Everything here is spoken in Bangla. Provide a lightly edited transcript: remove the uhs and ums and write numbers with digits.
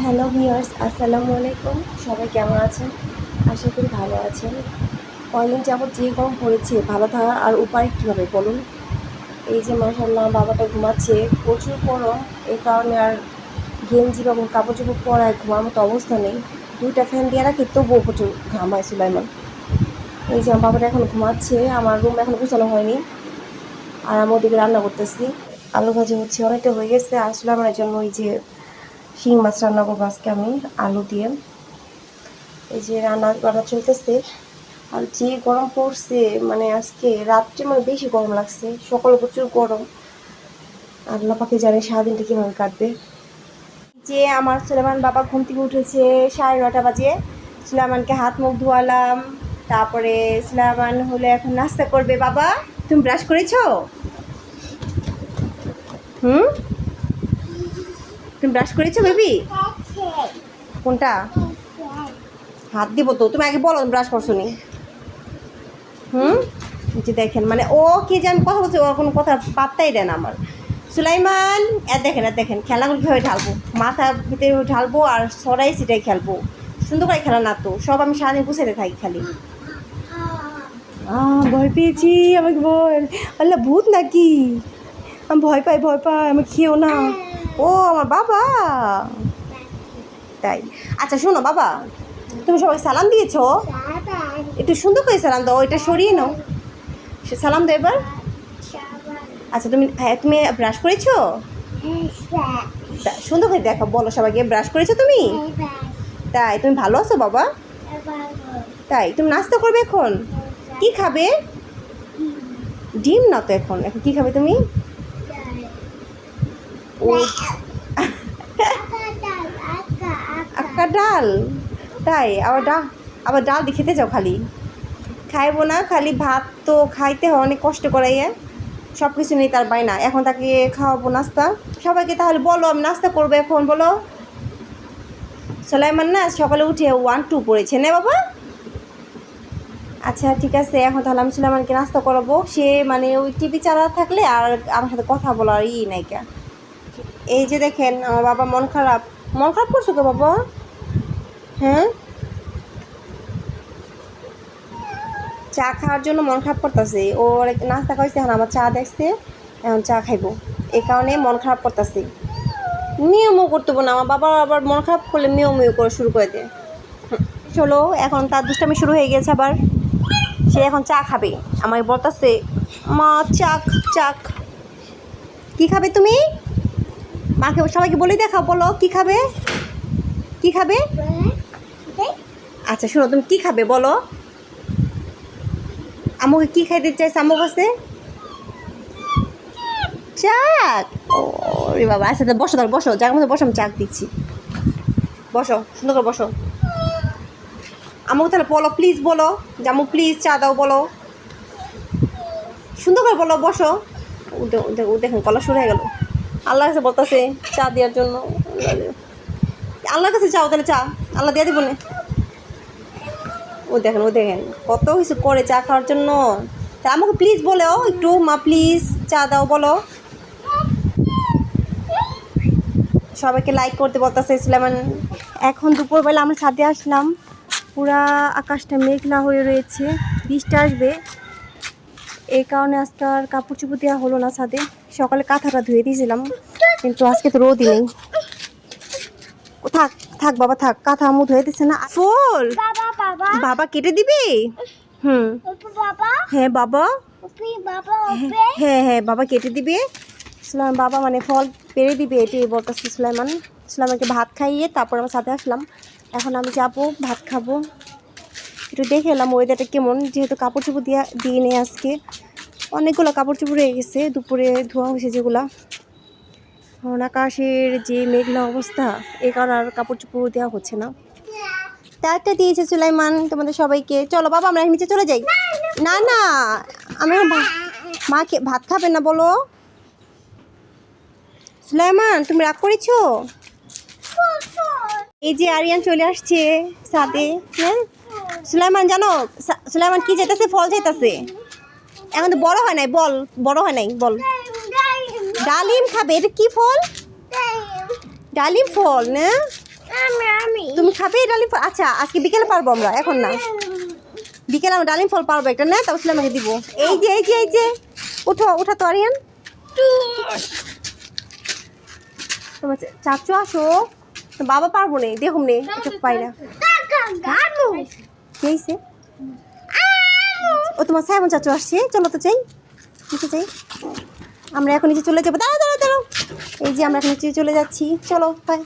হ্যালো ভিউয়ার্স, আসসালামু আলাইকুম। সবাই কেমন আছেন? আশা করি ভালো আছেন। কয়দিন যাবত যে গরম পড়েছে, ভালো থাকার আর উপায় কীভাবে বলুন? এই যে মাশাআল্লাহ বাবাটা ঘুমাচ্ছে, প্রচুর গরম। এই কারণে আর গেঞ্জি বা কাপড় চোপড় পরায় ঘুমার মতো অবস্থা নেই। 2টা ফ্যান দিয়ে রাখি, তবুও প্রচুর ঘামায় সুলাইমান। এই যে আমার বাবাটা এখন ঘুমাচ্ছে, আমার রুম এখন গোছানো হয়নি। আর আমি ওদিকে রান্না করতেছি। আলু ভাজি হচ্ছে, অনেকটা হয়ে গেছে। আর সুলাইমানের জন্য ওই যে শিং মাছ রান্না করবো আজকে আমি আলু দিয়ে। এই যে রান্না বান্না চলতেছে। আর যে গরম পড়ছে, মানে আজকে রাত্রে মানে বেশি গরম লাগছে, সকালে প্রচুর গরম। আল্লাহ পাকে জানে সারাদিনটা কীভাবে কাটবে। যে আমার সুলাইমান বাবা ঘুম থেকে উঠেছে 9:30 বাজে। সুলাইমানকে হাত মুখ ধোয়ালাম, তারপরে সুলাইমান হলে এখন নাস্তা করবে। বাবা, তুমি ব্রাশ করেছো? তুমি ব্রাশ করেছো বেবি? কোনটা? হাত দিব তো, তুমি আগে বলো ব্রাশ করছো নি। যে দেখেন, মানে ও কি যে আমি কথা বলছি, ও কোনো কথা পাত্তাই দেয় না আমার। সুলাইমান, দেখেন খেলাগুলো কীভাবে ঢালবো, মাথা ভিতরে ঢালবো আর সরাই সেটাই খেলবো। সুন্দর করে খেলা না তো, সব আমি সারাদিন গুছাতে থাকি খালি। ভয় পেয়েছি, আমাকে ভয়, আল্লাহ ভূত নাকি? আমি ভয় পাই, আমাকে খেয়েও না। ও আমার বাবা, তাই? আচ্ছা শোনো বাবা, তুমি সবাই সালাম দিয়েছো? একটু সুন্দর করে সালাম দাও, এটা সরিয়ে নাও। সালাম দাও এবার। আচ্ছা তুমি ব্রাশ করেছো? সুন্দর করে দেখো, বলো সবাইকে ব্রাশ করেছো তুমি? তাই? তুমি ভালো আছো বাবা? তাই? তুমি নাস্তা করবে এখন? কি খাবে? ডিম না তো, এখন এখন কি খাবে তুমি? আক্কা ডাল? তাই? আবার ডাল দিয়ে খেতে যাও খালি? খাইবো না, খালি ভাত তো খাইতে হয়, অনেক কষ্ট করাইয়া। সব কিছু নেই তার বাইনা। এখন তাকে খাওয়াবো নাস্তা। সবাইকে তাহলে বলো আমি নাস্তা করবো এখন, বলো। সুলাইমান না সকালে উঠে 1 2 পড়েছে না বাবা? আচ্ছা ঠিক আছে, এখন তাহলে আমি সুলাইমানকে নাস্তা করাবো। সে মানে ওই টিভি চালা থাকলে আর আমার সাথে কথা বলার নাইকা। এই যে দেখেন আমার বাবা মন খারাপ করছো কে বাবা? হ্যাঁ, চা খাওয়ার জন্য মন খারাপ করতেছে। ওর নাস্তা খাইছে, এখন আমার চা দেখছে, এখন চা খাইবো, এই কারণে মন খারাপ করতেছে। মিও করতে না, আমার বাবা আবার মন খারাপ করলে মিও করে শুরু করে দেয়। চলো, এখন তার দুষ্টামি শুরু হয়ে গেছে আবার। সে এখন চা খাবে, আমাকে বলতেছে মা চাক। কি খাবে তুমি? মাকে সবাইকে বলে দেখাও, বলো কি খাবে? আচ্ছা শোনো, তুমি কি খাবে বলো। আমাকে কি খাইতে চাইছে আমার কাছে? চাক? ওরে বাবা, আচ্ছা বসো, তাহলে বসো, যার মধ্যে বসো, আমি চাক দিচ্ছি। বসো, সুন্দর করে বসো। আমাকে তাহলে বলো, প্লিজ বলো জামু, প্লিজ চা দাও, বলো সুন্দর করে বলো, বসো। দেখুন কলা শুরু হয়ে গেল। আল্লাহর কাছে বলতেছে চা দেওয়ার জন্য। আল্লাহর কাছে চাও তাহলে চা, আল্লাহ দিয়ে দিব না। ও দেখেন কত কিছু করে চা খাওয়ার জন্য। তা আমাকে প্লিজ বলো একটু, মা প্লিজ চা দাও, বলো। সবাইকে লাইক করতে বলতেছে সুলাইমান। এখন দুপুরবেলা আমরা ছাদে আসলাম, পুরা আকাশটা মেঘলা হয়ে রয়েছে, বৃষ্টি আসবে। এই কারণে আজকে আর কাপড় চোপড় দেওয়া হলো না ছাদে। সকালে কাঁথাটা ধুয়ে দিয়েছিলাম, কিন্তু আজকে তো রোদই নেই। থাক বাবা থাক, কাঁথা আমু ধুয়ে দিচ্ছে না। ফুল বাবা কেটে দিবি? হ্যাঁ বাবা, হ্যাঁ বাবা কেটে দিবে। সুলাইমান বাবা মানে ফল পেরে দিবে, এটাই বলতেছে সুলাইমানকে ভাত খাইয়ে তারপর আমার সাথে আসলাম। এখন আমি যাবো ভাত খাবো। একটু দেখে এলাম ওয়েদারটা কেমন, যেহেতু কাপড় চোপড় দিয়ে নেই আজকে। অনেকগুলো কাপড় চোপড় রয়ে গেছে, দুপুরে ধোয়া হয়েছে যেগুলা। আকাশের যে মেঘলা অবস্থা, এই কারণে আর কাপড় চোপড় দেওয়া হচ্ছে না। একটা দিয়েছে সুলাইমান তোমাদের সবাইকে। চলো বাবা আমরা নিচে চলে যাই। না আমি মাকে ভাত খাবে না বলো। সুলাইমান তুমি রাগ করেছো? এই যে আরিয়ান চলে আসছে সাথে। হ্যাঁ সুলাইমান জানো, সুলাইমান কি যেতেছে? ফল যেতেছে। এখন তো বড় হয় নাই, বল। ডালিম খাবে? এটা কি ফল? ডালিম ফল না? তুমি খাবে ডালিম ফল? আচ্ছা আজকে বিকেলে পারবো আমরা, এখন না। বিকেলে আমরা ডালিম ফল পারবো, একটা না তাহলে আমাকে দিব। এই যে উঠো উঠা তো আরিয়ান। তোমার চাচু আসো, বাবা পারবো না, দেখুন নে একটু পাইরা। কি হয়েছে? ও তোমার সাইমন চাচু আসছে, চলো তো যাই, নিচে যাই। আমরা এখন নিচে চলে যাবো, দাঁড়াও। এই যে আমরা এখন নিচে চলে যাচ্ছি, চলো বাই।